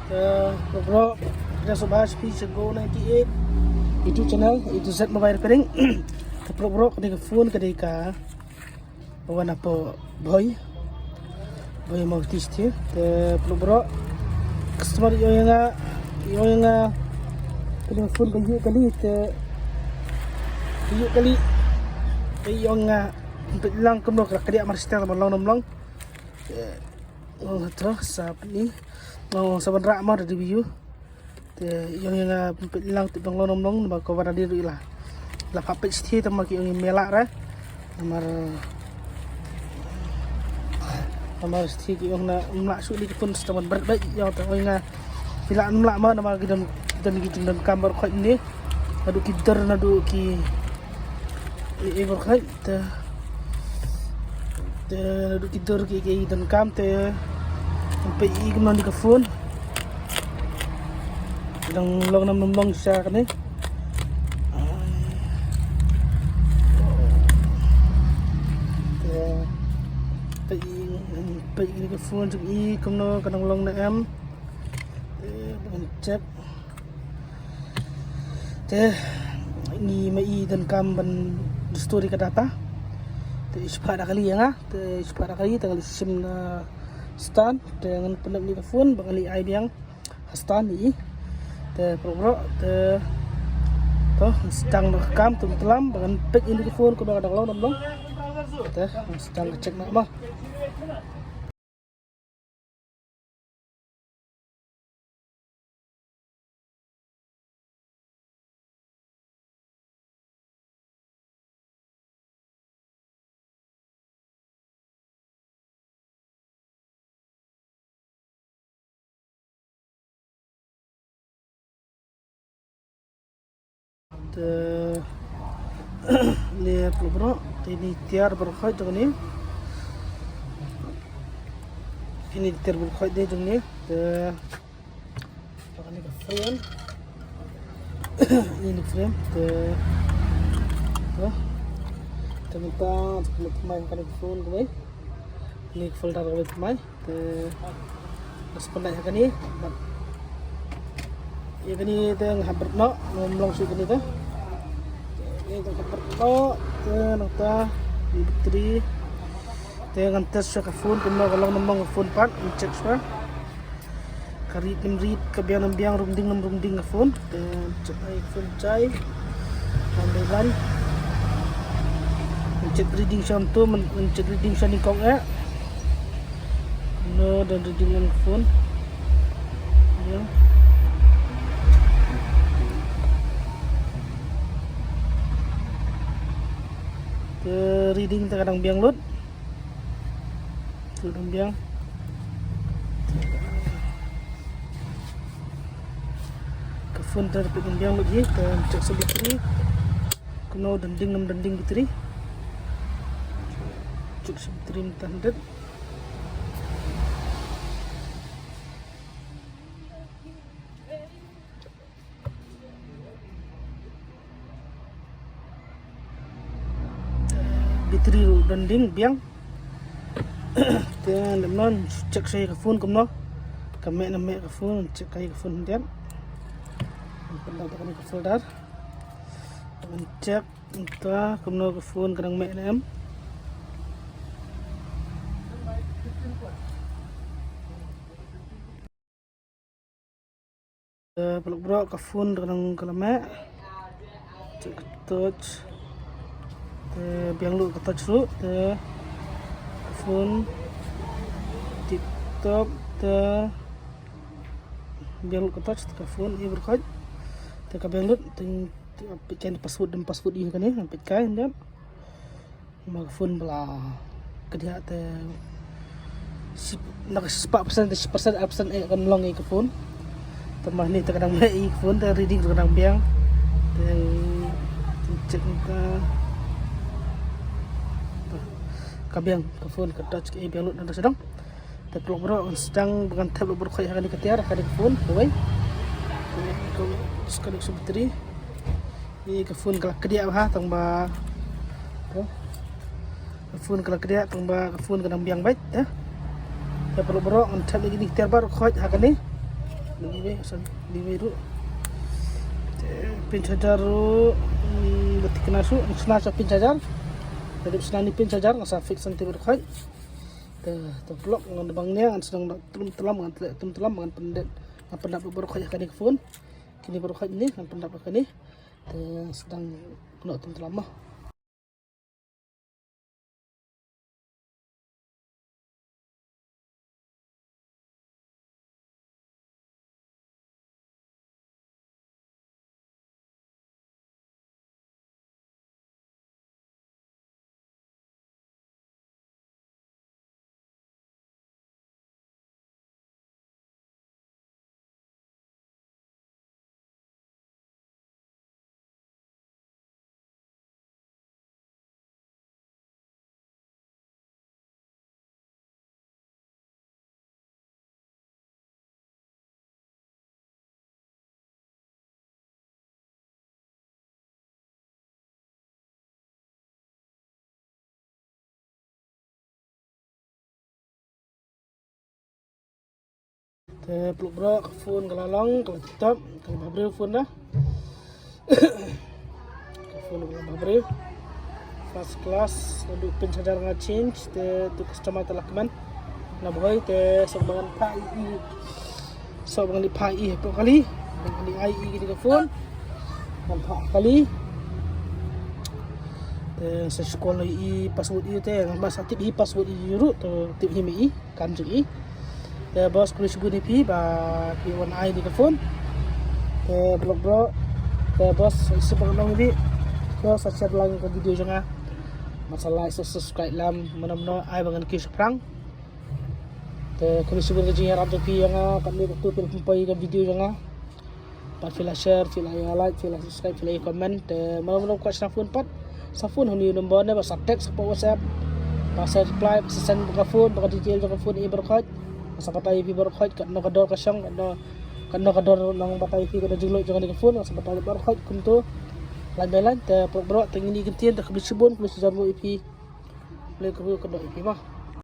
Bro, kita Subhash P Go 98 YouTube channel itu Z Mobile Repairing. Bro, ketika phone ketika bawa apa boy mau tis dia. Bro, customer yang ketika phone kali yang lang kumno kaya marsita long oh terus sapi saban ramah dari review yang lang tipang long ba ko para diri lah papit sthi tamar ki yung melak ra tamar sthi ki yung na mlak su di pun taman berbait yang tahu nga pila mlak ma nama gidan gitu dan kamar ko ini nadu kidar nadu ki ibar khay nadu kidar ki dan kam te sampai ignon di phone đang long năm xa cái này bị cái phone chụp y công nó cái đồng long này em chết thế ni mai dan kam ban story kata apa te ispada kali ya te ispada kali tanggal sim na stand dengan penak ni phone bangali ai biang stand ni te bro te toh sedang rekam telam dengan pick ini phone ko ada long te sedang cek nak mah lihat bro ini tiar berkait dengan ini tiar berkait dengan ini frame ini frame teman-teman main kan phone gue ini folder gue main sebenarnya kan ini ya kan ini yang hampir ngomong sih kan itu itu keperto nota bateri dengan tes ke phone kena kalau ngomong phone part cek semua kari read kebiang runding ke phone dan cek phone cai ambilan cek reading sound tu cek reading sound kong no dan reading phone ya reading kadang biang load kadang biang ke phone terpikir biang load je dan cek sebetulnya kena dending bateri cek sebetulnya tanda bateri dending biang dan lemon cek saya ke phone kumno kami nama ke phone cek kai ke phone dia pernah tekan ke folder cek entah kumno ke phone kadang mek nam peluk bro ke phone kadang kalamek cek touch biang lu ke touch lu phone TikTok biang lu ke touch ke phone ini berkait ke biang lu pikan password ini kan ya pikan dia mag phone bela kedia nak 10% absen akan long ke phone tambah ni terkadang mai phone reading terkadang biang cek ke kabiang ke phone ke touch ke biang lut dan sedang tapi bro sedang dengan tab berkait akan diketiar akan ke phone boy sekali bateri ini ke phone kalau kedia tambah ke phone kalau kedia tambah ke phone kadang biang baik ya perlu bro on tab lagi diketiar baru kait akan ni Ini asal di biru. Pin charger berarti kena su, senang pin charger. Jadi senang pin charger ngasa fix nanti berkhoi. Te blok ngan bangnya ngan sedang telam ngan telam ngan pendet ngan pendap berkhoi akan di phone. Kini berkhoi ini ngan pendap akan ni. Te sedang kena telam mah. Te peluk bro ke phone ke lalang ke laptop ke babre phone dah. Ke phone ke babre. First class lalu pin charger nga change te tu customer telakman. Na boy te sobangan pai sobangan di pai pe kali dengan di IE gitu ke phone. Nampak kali. Te sa sekolah i password i te mas aktif i password i juru tu tip himi i kan ju i. Te bos kulis guni pi ba pi one eye di phone. Te blog bro. Te bos sebang nong di. Bos share lagi ke video jangan. Masalah subscribe lam mana-mana ai bangan kis perang. Te kulis guni jing ram pi yang kan ni tu pil pempai ke video jangan. Pat fila share, fila like, fila subscribe, fila comment. Te mana-mana kuat phone pat. Sa phone huni nombor ni ba sa text pa WhatsApp. Pas reply, pas send ke phone, baka detail ke phone i berkat. Sa patay pi berkhot kat no kador ka siyang kan no kador nang patay pi kada julok jangan di phone sa patay berkhot kunto lan te bro tingini gentian tak bisibon plus jamu ipi le ko kador ipi mah